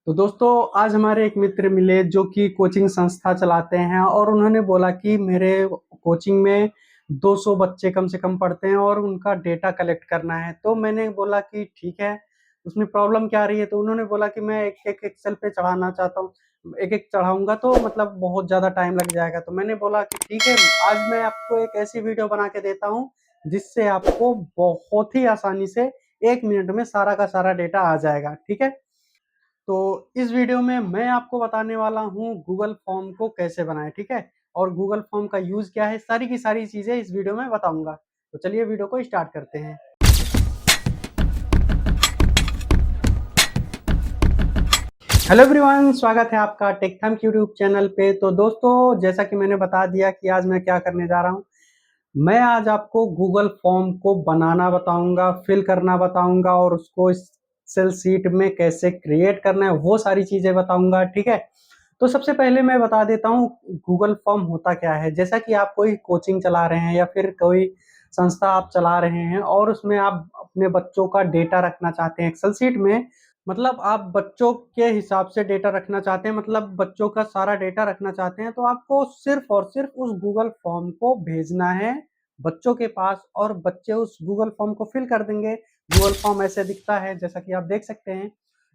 तो दोस्तों आज हमारे एक मित्र मिले जो कि कोचिंग संस्था चलाते हैं और उन्होंने बोला कि मेरे कोचिंग में 200 बच्चे कम से कम पढ़ते हैं और उनका डेटा कलेक्ट करना है। तो मैंने बोला कि ठीक है, उसमें प्रॉब्लम क्या आ रही है? तो उन्होंने बोला कि मैं एक-एक एक्सेल पे चढ़ाना चाहता हूँ। एक-एक चढ़ाऊँगा तो मतलब बहुत ज़्यादा टाइम लग जाएगा। तो मैंने बोला कि ठीक है, आज मैं आपको एक ऐसी वीडियो बना के देता हूँ, जिससे आपको बहुत ही आसानी से 1 मिनट में सारा का सारा डेटा आ जाएगा। ठीक है? तो इस वीडियो में मैं आपको बताने वाला हूँ गूगल फॉर्म को कैसे बनाएं, ठीक है? और गूगल फॉर्म का यूज क्या है, सारी की सारी चीजें इस वीडियो में बताऊंगा। तो चलिए वीडियो को स्टार्ट करते हैं। हेलो एवरीवन, स्वागत है आपका टेक थम्स यूट्यूब चैनल पे। तो दोस्तों, जैसा कि मैंने बता दिया कि आज मैं क्या करने जा रहा हूँ, मैं आज आपको गूगल फॉर्म को बनाना बताऊंगा, फिल करना बताऊंगा और उसको एक्सेल शीट में कैसे क्रिएट करना है वो सारी चीजें बताऊंगा, ठीक है? तो सबसे पहले मैं बता देता हूँ गूगल फॉर्म होता क्या है। जैसा कि आप कोई कोचिंग चला रहे हैं या फिर कोई संस्था आप चला रहे हैं और उसमें आप अपने बच्चों का डेटा रखना चाहते हैं एक्सेल शीट में, मतलब आप बच्चों के हिसाब से डेटा रखना चाहते हैं, मतलब बच्चों का सारा डेटा रखना चाहते हैं, तो आपको सिर्फ और सिर्फ उस गूगल फॉर्म को भेजना है बच्चों के पास और बच्चे उस गूगल फॉर्म को फिल कर देंगे। गूगल फॉर्म ऐसे दिखता है जैसा कि आप देख सकते हैं।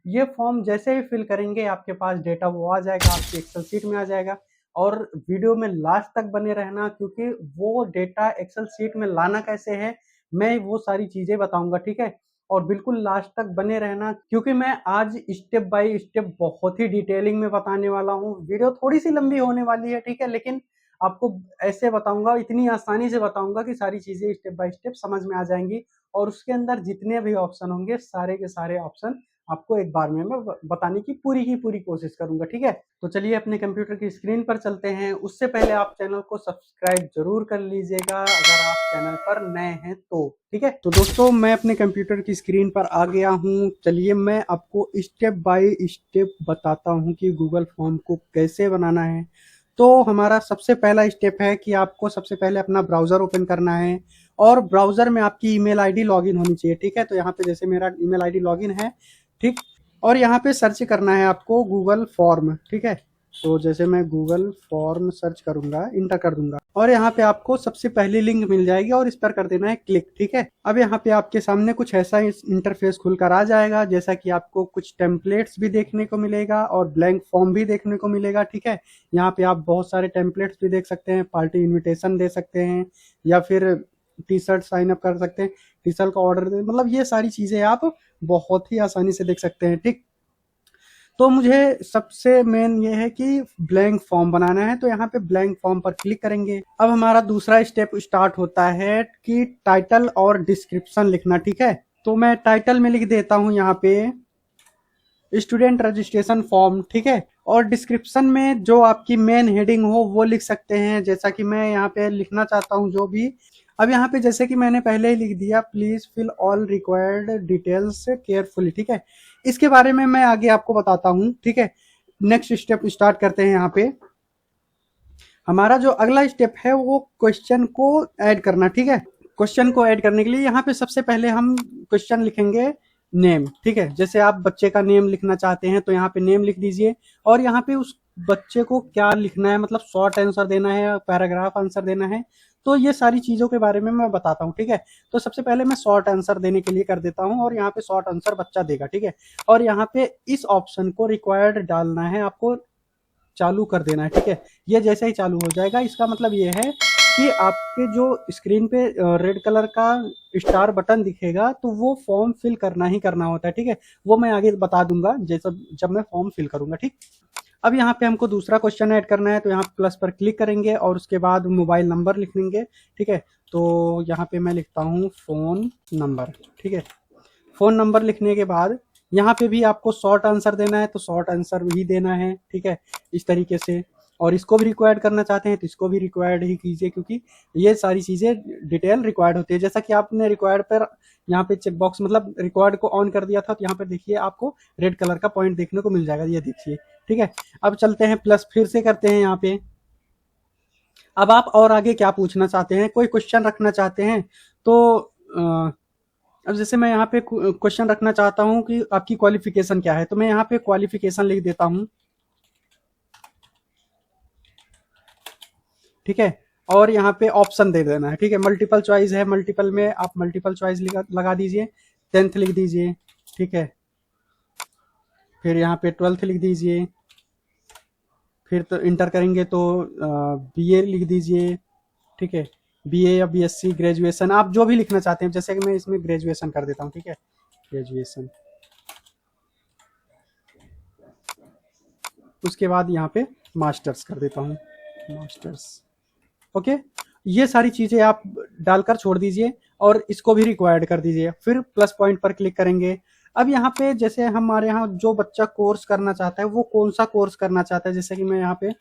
ये फॉर्म जैसे ही फिल करेंगे आपके पास डेटा वो आ जाएगा, आपकी एक्सेल शीट में आ जाएगा। और वीडियो में लास्ट तक बने रहना, क्योंकि वो डेटा एक्सेल शीट में लाना कैसे है मैं वो सारी चीजें बताऊंगा, ठीक है? और बिल्कुल लास्ट तक बने रहना, क्योंकि मैं आज स्टेप बाय स्टेप बहुत ही डिटेलिंग में बताने वाला हूँ। वीडियो थोड़ी सी लंबी होने वाली है, ठीक है, लेकिन आपको ऐसे बताऊंगा, इतनी आसानी से बताऊंगा कि सारी चीजें स्टेप बाय स्टेप समझ में आ जाएंगी। और उसके अंदर जितने भी ऑप्शन होंगे सारे के सारे ऑप्शन आपको एक बार में मैं बताने की पूरी कोशिश करूंगा, ठीक है? तो चलिए अपने कंप्यूटर की स्क्रीन पर चलते हैं। उससे पहले आप चैनल को सब्सक्राइब जरूर कर लीजिएगा अगर आप चैनल पर नए हैं तो, ठीक है? तो दोस्तों, मैं अपने कंप्यूटर की स्क्रीन पर आ गया हूँ। चलिए मैं आपको स्टेप बाय स्टेप बताता हूँ कि गूगल फॉर्म को कैसे बनाना है। तो हमारा सबसे पहला स्टेप है कि आपको सबसे पहले अपना ब्राउजर ओपन करना है और ब्राउजर में आपकी ईमेल आईडी लॉगिन होनी चाहिए, ठीक है? तो यहाँ पे जैसे मेरा ईमेल आईडी लॉगिन है, ठीक। और यहाँ पे सर्च करना है आपको गूगल फॉर्म, ठीक है? तो जैसे मैं गूगल फॉर्म सर्च करूंगा, इंटर कर दूंगा और यहाँ पे आपको सबसे पहली लिंक मिल जाएगी और इस पर कर देना है क्लिक, ठीक है? अब यहाँ पे आपके सामने कुछ ऐसा इंटरफेस खुलकर आ जाएगा, जैसा कि आपको कुछ टेम्पलेट्स भी देखने को मिलेगा और ब्लैंक फॉर्म भी देखने को मिलेगा, ठीक है? यहाँ पे आप बहुत सारे टेम्पलेट्स भी देख सकते हैं, पार्टी इन्विटेशन दे सकते हैं या फिर टी शर्ट साइन अप कर सकते हैं, टी शर्ट का ऑर्डर दे, मतलब ये सारी चीजें आप बहुत ही आसानी से देख सकते हैं, ठीक। तो मुझे सबसे मेन ये है कि ब्लैंक फॉर्म बनाना है, तो यहाँ पे ब्लैंक फॉर्म पर क्लिक करेंगे। अब हमारा दूसरा स्टेप स्टार्ट होता है कि टाइटल और डिस्क्रिप्शन लिखना, ठीक है? तो मैं टाइटल में लिख देता हूँ यहाँ पे स्टूडेंट रजिस्ट्रेशन फॉर्म, ठीक है? और डिस्क्रिप्शन में जो आपकी मेन हेडिंग हो वो लिख सकते हैं, जैसा कि मैं यहाँ पे लिखना चाहता हूँ जो भी। अब यहाँ पे जैसे कि मैंने पहले ही लिख दिया, please fill all required details carefully, ठीक है? इसके बारे में मैं आगे आपको बताता हूँ, ठीक है? नेक्स्ट स्टेप स्टार्ट करते हैं। यहाँ पे हमारा जो अगला स्टेप है वो क्वेश्चन को ऐड करना, ठीक है? क्वेश्चन को ऐड करने के लिए यहाँ पे सबसे पहले हम क्वेश्चन लिखेंगे नेम, ठीक है? जैसे आप बच्चे का नेम लिखना चाहते हैं तो यहाँ पे नेम लिख दीजिए और यहाँ पे उस बच्चे को क्या लिखना है, मतलब शॉर्ट आंसर देना है, पैराग्राफ आंसर देना है, तो ये सारी चीजों के बारे में मैं बताता हूँ, ठीक है? तो सबसे पहले मैं शॉर्ट आंसर देने के लिए कर देता हूँ और यहाँ पे शॉर्ट आंसर बच्चा देगा, ठीक है? और यहाँ पे इस ऑप्शन को रिक्वायर्ड डालना है आपको, चालू कर देना है, ठीक है? ये जैसे ही चालू हो जाएगा इसका मतलब ये है कि आपके जो स्क्रीन पे रेड कलर का स्टार बटन दिखेगा तो वो फॉर्म फिल करना ही करना होता है, ठीक है? वो मैं आगे बता दूंगा जैसे जब मैं फॉर्म फिल करूंगा, ठीक। अब यहाँ पे हमको दूसरा क्वेश्चन ऐड करना है, तो यहाँ प्लस पर क्लिक करेंगे और उसके बाद मोबाइल नंबर लिख लेंगे, ठीक है? तो यहाँ पे मैं लिखता हूँ फोन नंबर, ठीक है? फोन नंबर लिखने के बाद यहाँ पे भी आपको शॉर्ट आंसर देना है, तो शॉर्ट आंसर भी देना है, ठीक है? इस तरीके से। और इसको भी रिक्वायर्ड करना चाहते हैं तो इसको भी रिक्वायर्ड ही कीजिए, क्योंकि ये सारी चीज़ें डिटेल रिक्वायर्ड होती है। जैसा कि आपने रिक्वायर्ड पर यहाँ पे चेक बॉक्स, मतलब रिक्वायर्ड को ऑन कर दिया था, तो यहाँ पर देखिए आपको रेड कलर का पॉइंट देखने को मिल जाएगा, ये देखिए, ठीक है? अब चलते हैं प्लस फिर से करते हैं यहाँ पे। अब आप और आगे क्या पूछना चाहते हैं, कोई क्वेश्चन रखना चाहते हैं तो अब जैसे मैं यहाँ पे क्वेश्चन रखना चाहता हूँ कि आपकी क्वालिफिकेशन क्या है, तो मैं यहाँ पे क्वालिफिकेशन लिख देता हूँ, ठीक है। और यहाँ पे ऑप्शन दे देना है, ठीक है। मल्टीपल चॉइस है, मल्टीपल में आप मल्टीपल चॉइस लगा दीजिए, 10th लिख दीजिए, ठीक है। फिर यहाँ पे 12th लिख दीजिए, फिर तो इंटर करेंगे तो बीए लिख दीजिए, ठीक है। बीए या बीएससी, ग्रेजुएशन, आप जो भी लिखना चाहते हैं, जैसे कि मैं इसमें ग्रेजुएशन कर देता हूँ, ठीक है, ग्रेजुएशन। उसके बाद यहाँ पे मास्टर्स कर देता हूँ, मास्टर्स, ओके। ये सारी चीजें आप डालकर छोड़ दीजिए और इसको भी रिक्वायर्ड कर दीजिए, फिर प्लस पॉइंट पर क्लिक करेंगे। अब यहाँ पे जैसे हमारे यहाँ जो बच्चा कोर्स करना चाहता है वो कौन सा कोर्स करना चाहता है, जैसे कि मैं यहाँ पे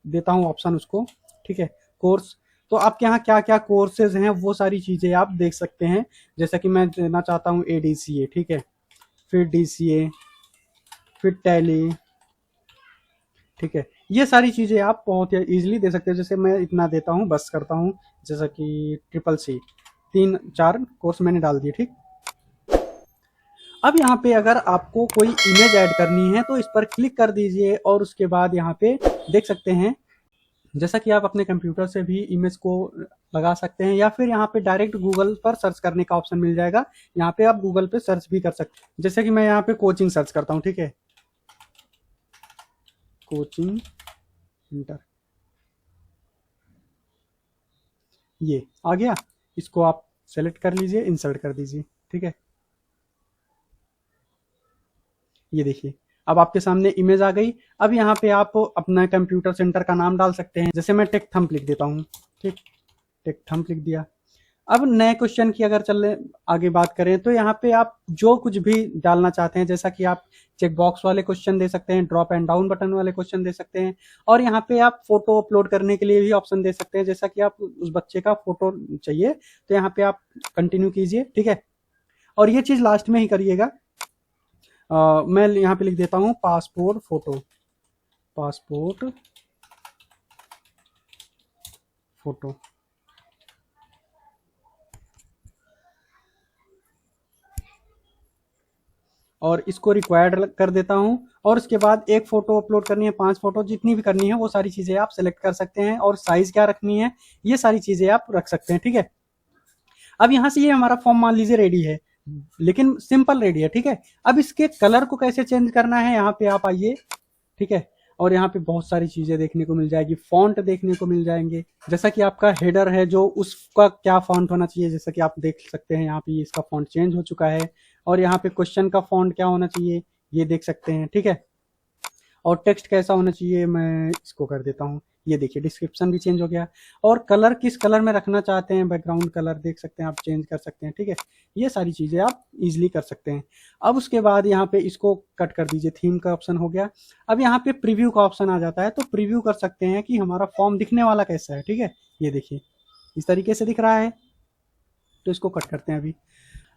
देता हूँ ऑप्शन उसको, ठीक है, कोर्स। तो आपके यहाँ क्या क्या कोर्सेज हैं वो सारी चीजें आप देख सकते हैं। जैसा कि मैं देना चाहता हूँ एडीसीए, ठीक है, फिर डीसीए, फिर टैली, ठीक है। ये सारी चीजें आप बहुत इजीली दे सकते हैं। जैसे मैं इतना देता हूँ, बस करता हूँ, जैसा कि ट्रिपल सी, 3-4 कोर्स मैंने डाल दिए, ठीक। अब यहाँ पे अगर आपको कोई इमेज ऐड करनी है तो इस पर क्लिक कर दीजिए और उसके बाद यहाँ पे देख सकते हैं, जैसा कि आप अपने कंप्यूटर से भी इमेज को लगा सकते हैं या फिर यहाँ पे डायरेक्ट गूगल पर सर्च करने का ऑप्शन मिल जाएगा। यहाँ पे आप गूगल पे सर्च भी कर सकते हैं, जैसे कि मैं यहाँ पे कोचिंग सर्च करता हूँ, ठीक है, कोचिंग इंटर, ये आ गया। इसको आप सेलेक्ट कर लीजिए, इंसर्ट कर दीजिए, ठीक है। ये देखिए, अब आपके सामने इमेज आ गई। अब यहाँ पे आप अपना कंप्यूटर सेंटर का नाम डाल सकते हैं, जैसे मैं टेक थंप लिख देता हूँ, ठीक, टेक थंप लिख दिया। अब नए क्वेश्चन की अगर चलने आगे बात करें तो यहाँ पे आप जो कुछ भी डालना चाहते हैं, जैसा कि आप चेक बॉक्स वाले क्वेश्चन दे सकते हैं, ड्रॉप एंड डाउन बटन वाले क्वेश्चन दे सकते हैं, और यहाँ पे आप फोटो अपलोड करने के लिए भी ऑप्शन दे सकते हैं। जैसा कि आप उस बच्चे का फोटो चाहिए तो यहाँ पे आप कंटिन्यू कीजिए, ठीक है। और ये चीज लास्ट में ही करिएगा। मैं यहाँ पे लिख देता हूँ पासपोर्ट फोटो, पासपोर्ट फोटो, और इसको रिक्वायर्ड कर देता हूँ। और उसके बाद एक फोटो अपलोड करनी है, 5 फोटो, जितनी भी करनी है वो सारी चीजें आप सेलेक्ट कर सकते हैं, और साइज क्या रखनी है ये सारी चीजें आप रख सकते हैं, ठीक है। अब यहाँ से ये हमारा फॉर्म मान लीजिए रेडी है, लेकिन सिंपल रेडी है, ठीक है। अब इसके कलर को कैसे चेंज करना है, यहाँ पे आप आइए, ठीक है। और यहाँ पे बहुत सारी चीजें देखने को मिल जाएगी, फॉन्ट देखने को मिल जाएंगे, जैसा कि आपका हेडर है जो उसका क्या फॉन्ट होना चाहिए, जैसा कि आप देख सकते हैं यहाँ पे इसका फॉन्ट चेंज हो चुका है। और यहाँ पे क्वेश्चन का फॉन्ट क्या होना चाहिए ये देख सकते हैं, ठीक है। और टेक्स्ट कैसा होना चाहिए मैं इसको कर देता हूँ, ये देखिए डिस्क्रिप्शन भी चेंज हो गया। और कलर किस कलर में रखना चाहते हैं, बैकग्राउंड कलर देख सकते हैं आप, चेंज कर सकते हैं, ठीक है। ये सारी चीज़ें आप इजीली कर सकते हैं। अब उसके बाद यहाँ पे इसको कट कर दीजिए, थीम का ऑप्शन हो गया। अब यहाँ पे प्रीव्यू का ऑप्शन आ जाता है, तो प्रीव्यू कर सकते हैं कि हमारा फॉर्म दिखने वाला कैसा है, ठीक है। ये देखिए इस तरीके से दिख रहा है, तो इसको कट करते हैं अभी।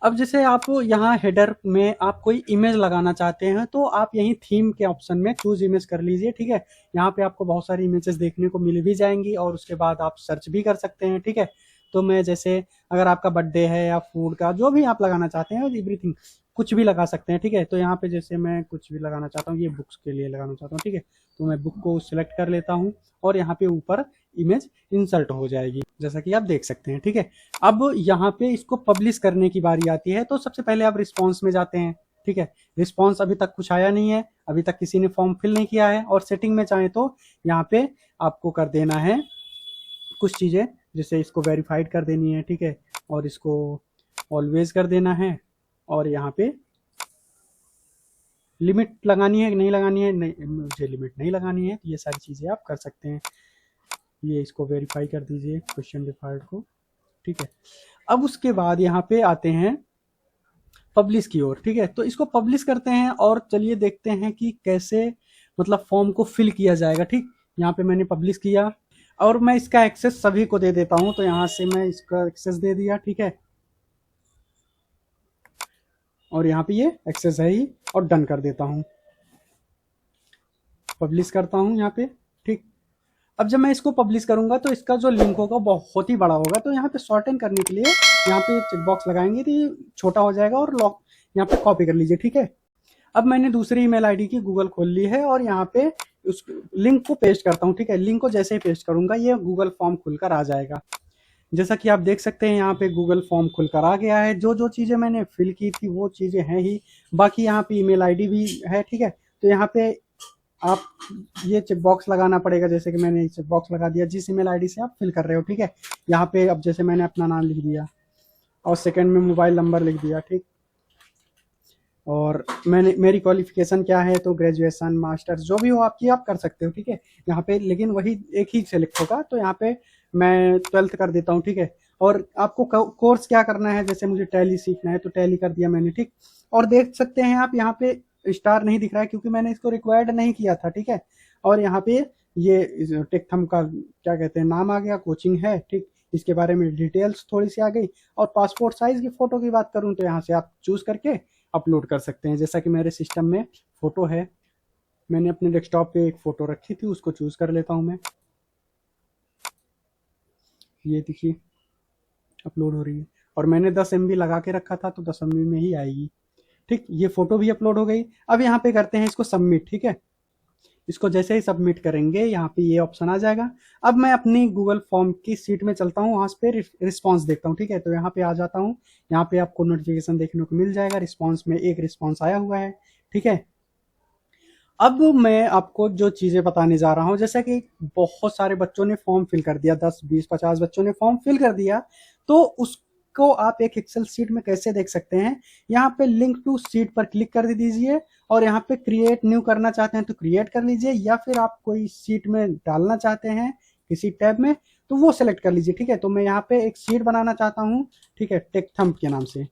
अब जैसे आप यहाँ हेडर में आप कोई इमेज लगाना चाहते हैं तो आप यहीं थीम के ऑप्शन में चूज इमेज कर लीजिए, ठीक है। यहाँ पे आपको बहुत सारी इमेजेस देखने को मिल भी जाएंगी और उसके बाद आप सर्च भी कर सकते हैं, ठीक है। तो मैं जैसे अगर आपका बर्थडे है या फूड का जो भी आप लगाना चाहते हैं, एवरीथिंग कुछ भी लगा सकते हैं, ठीक है। तो यहाँ पे जैसे मैं कुछ भी लगाना चाहता हूँ, ये बुक्स के लिए लगाना चाहता हूँ, ठीक है। तो मैं बुक को सिलेक्ट कर लेता हूँ और यहाँ पे ऊपर इमेज इंसर्ट हो जाएगी, जैसा कि आप देख सकते हैं, ठीक है। अब यहाँ पे इसको पब्लिश करने की बारी आती है, तो सबसे पहले आप रिस्पॉन्स में जाते हैं, ठीक है। रिस्पॉन्स अभी तक कुछ आया नहीं है, अभी तक किसी ने फॉर्म फिल नहीं किया है। और सेटिंग में चाहे तो यहाँ पे आपको कर देना है कुछ चीज़ें, जैसे इसको वेरीफाइड कर देनी है, ठीक है। और इसको ऑलवेज कर देना है, और यहाँ पे लिमिट लगानी है कि नहीं लगानी है, नहीं मुझे लिमिट नहीं लगानी है, ये सारी चीज़ें आप कर सकते हैं। ये इसको वेरीफाई कर दीजिए क्वेश्चन डिफॉल्ट को, ठीक है। अब उसके बाद यहाँ पे आते हैं पब्लिश की ओर, ठीक है। तो इसको पब्लिश करते हैं और चलिए देखते हैं कि कैसे मतलब फॉर्म को फिल किया जाएगा, ठीक। यहाँ पे मैंने पब्लिश किया और मैं इसका एक्सेस सभी को दे देता हूँ, तो यहाँ से मैं इसका एक्सेस दे दिया, ठीक है। और यहाँ पे ये एक्सेस है ही, और डन कर देता हूँ, पब्लिश करता हूँ यहाँ पे, ठीक। अब जब मैं इसको पब्लिश करूंगा तो इसका जो लिंक होगा बहुत ही बड़ा होगा, तो यहाँ पे शॉर्टन करने के लिए यहाँ पे चेक बॉक्स लगाएंगे तो ये छोटा हो जाएगा और लॉक यहाँ पे कॉपी कर लीजिए, ठीक है। अब मैंने दूसरी ईमेल आईडी की गूगल खोल ली है और यहाँ पे उस लिंक को पेस्ट करता हूँ, ठीक है। लिंक को जैसे ही पेस्ट करूंगा ये गूगल फॉर्म खुलकर आ जाएगा। जैसा कि आप देख सकते हैं यहाँ पे गूगल फॉर्म खुलकर आ गया है। जो जो चीज़ें मैंने फिल की थी वो चीज़ें हैं ही, बाकी यहाँ पे ईमेल आईडी भी है, ठीक है। तो यहाँ पे आप ये चेक बॉक्स लगाना पड़ेगा, जैसे कि मैंने चेक बॉक्स लगा दिया जिस ईमेल आईडी से आप फिल कर रहे हो, ठीक है। यहाँ पे अब जैसे मैंने अपना नाम लिख दिया और सेकंड में मोबाइल नंबर लिख दिया, ठीक। और मैंने मेरी क्वालिफिकेशन क्या है, तो ग्रेजुएशन मास्टर्स जो भी हो आपकी आप कर सकते हो, ठीक है। यहाँ पे लेकिन वही एक ही सेलेक्ट होगा, तो यहाँ पे मैं 12th कर देता हूँ, ठीक है। और आपको कोर्स क्या करना है, जैसे मुझे टैली सीखना है तो टैली कर दिया मैंने, ठीक। और देख सकते हैं आप यहाँ पे स्टार नहीं दिख रहा है क्योंकि मैंने इसको रिक्वायर्ड नहीं किया था, ठीक है। और यहाँ पे ये टेकथम का क्या कहते हैं नाम आ गया, कोचिंग है, ठीक। इसके बारे में डिटेल्स थोड़ी सी आ गई। और पासपोर्ट साइज की फोटो की बात करूँ तो यहाँ से आप चूज करके अपलोड कर सकते हैं। जैसा कि मेरे सिस्टम में फोटो है, मैंने अपने डेस्कटॉप पे एक फोटो रखी थी, उसको चूज कर लेता हूं मैं। ये देखिए अपलोड हो रही है और मैंने 10 MB लगा के रखा था तो 10 MB में ही आएगी, ठीक। ये फोटो भी अपलोड हो गई। अब यहाँ पे करते हैं इसको सबमिट, ठीक है। इसको जैसे ही सबमिट करेंगे यहाँ पे ये ऑप्शन आ जाएगा। अब मैं अपनी गूगल फॉर्म की सीट में चलता हूँ, वहां पे रिस्पॉन्स देखता हूँ, ठीक है। तो यहाँ पे आ जाता हूँ, यहाँ पे आपको नोटिफिकेशन देखने को मिल जाएगा। रिस्पॉन्स में एक रिस्पॉन्स आया हुआ है, ठीक है। अब मैं आपको जो चीजें बताने जा रहा हूं, जैसा कि बहुत सारे बच्चों ने फॉर्म फिल कर दिया, 10 20 50 बच्चों ने फॉर्म फिल कर दिया, तो उसको आप एक एक्सेल शीट में कैसे देख सकते हैं। यहाँ पे लिंक टू शीट पर क्लिक कर दीजिए और यहाँ पे क्रिएट न्यू करना चाहते हैं तो क्रिएट कर लीजिए, या फिर आप कोई शीट में डालना चाहते हैं किसी टैब में तो वो सेलेक्ट कर लीजिए, ठीक है। तो मैं यहाँ पे एक शीट बनाना चाहता हूँ, ठीक है। टेकथम्प के नाम से,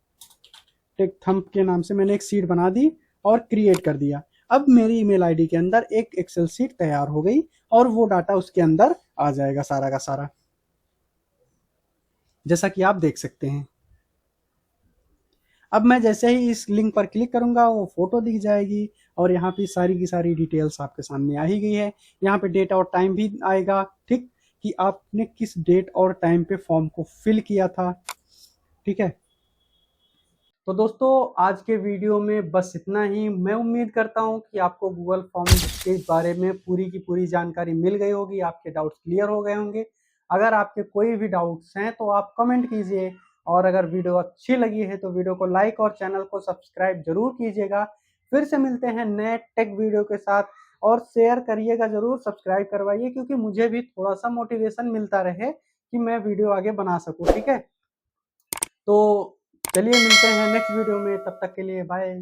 टेकथम्प के नाम से मैंने एक शीट बना दी और क्रिएट कर दिया। अब मेरी ईमेल आईडी के अंदर एक एक्सेल शीट तैयार हो गई और वो डाटा उसके अंदर आ जाएगा सारा का सारा, जैसा कि आप देख सकते हैं। अब मैं जैसे ही इस लिंक पर क्लिक करूंगा वो फोटो दिख जाएगी और यहाँ पे सारी की सारी डिटेल्स आपके सामने आ ही गई है। यहाँ पे डेट और टाइम भी आएगा, ठीक, कि आपने किस डेट और टाइम पे फॉर्म को फिल किया था, ठीक है। तो दोस्तों आज के वीडियो में बस इतना ही। मैं उम्मीद करता हूं कि आपको गूगल फॉर्म के बारे में पूरी की पूरी जानकारी मिल गई होगी, आपके डाउट्स क्लियर हो गए होंगे। अगर आपके कोई भी डाउट्स हैं तो आप कमेंट कीजिए, और अगर वीडियो अच्छी लगी है तो वीडियो को लाइक और चैनल को सब्सक्राइब जरूर कीजिएगा। फिर से मिलते हैं नए टेक वीडियो के साथ, और शेयर करिएगा जरूर, सब्सक्राइब करवाइए क्योंकि मुझे भी थोड़ा सा मोटिवेशन मिलता रहे कि मैं वीडियो आगे बना सकूँ, ठीक है। तो चलिए मिलते हैं नेक्स्ट वीडियो में, तब तक के लिए बाय।